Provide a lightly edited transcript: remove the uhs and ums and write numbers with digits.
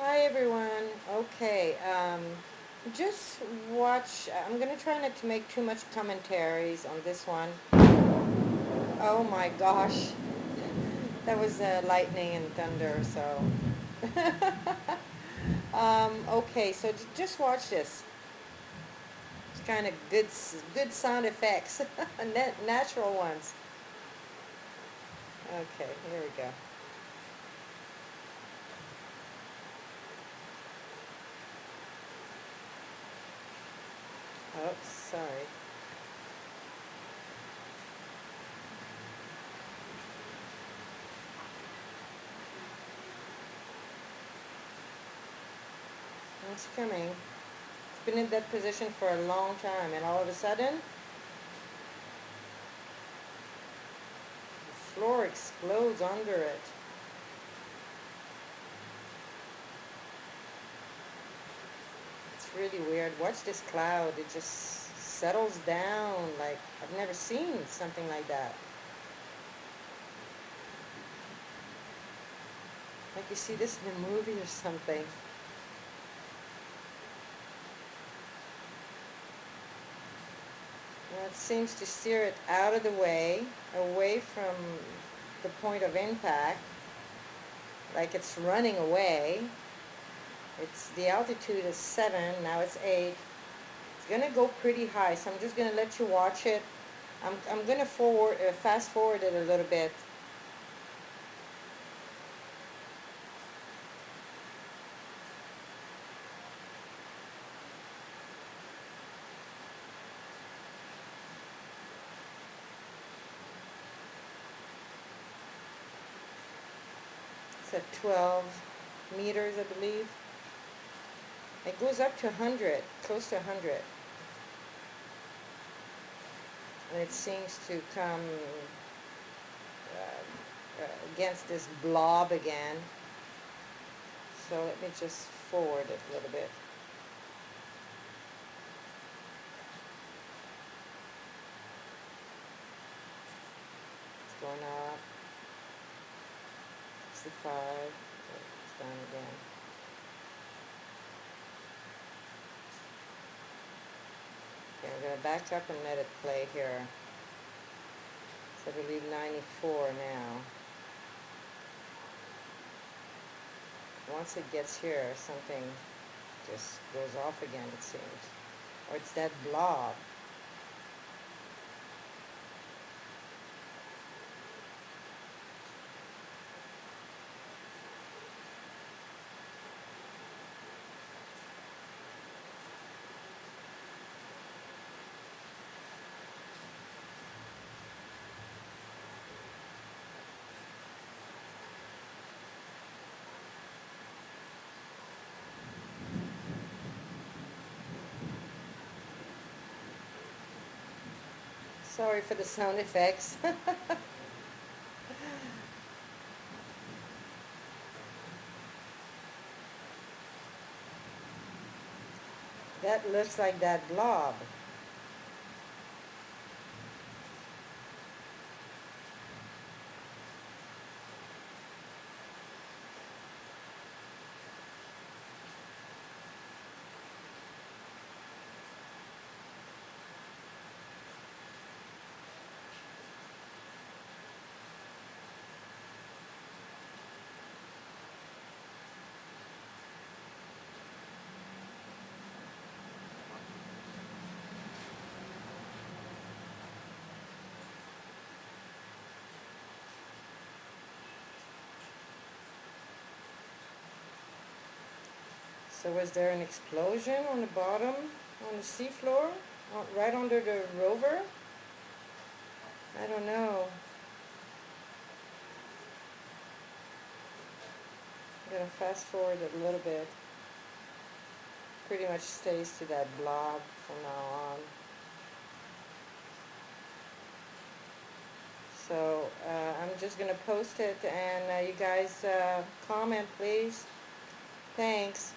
Hi everyone. Okay, just watch. I'm gonna try not to make too much commentaries on this one. Oh my gosh, that was lightning and thunder. So, okay, so just watch this. It's kind of good sound effects, natural ones. Okay, here we go. Oh, sorry. It's coming. It's been in that position for a long time, and all of a sudden, the floor explodes under it. It's really weird. Watch this cloud. It just settles down. Like, I've never seen something like that. Like you see this in a movie or something. Now it seems to steer it out of the way, away from the point of impact. Like it's running away. It's the altitude is 7, now it's 8. It's gonna go pretty high, so I'm just gonna let you watch it. I'm gonna fast forward it a little bit. It's at 12 meters, I believe. It goes up to 100, close to 100. And it seems to come against this blob again. So let me just forward it a little bit. It's going up. 65. It's down again. Okay, I'm going to back up and let it play here. So I believe 94 now. Once it gets here, something just goes off again, it seems. Or it's that blob. Sorry for the sound effects. That looks like that blob. So was there an explosion on the bottom, on the seafloor, right under the rover? I don't know. I'm going to fast forward it a little bit. Pretty much stays to that blob from now on. So I'm just going to post it, and you guys comment, please. Thanks.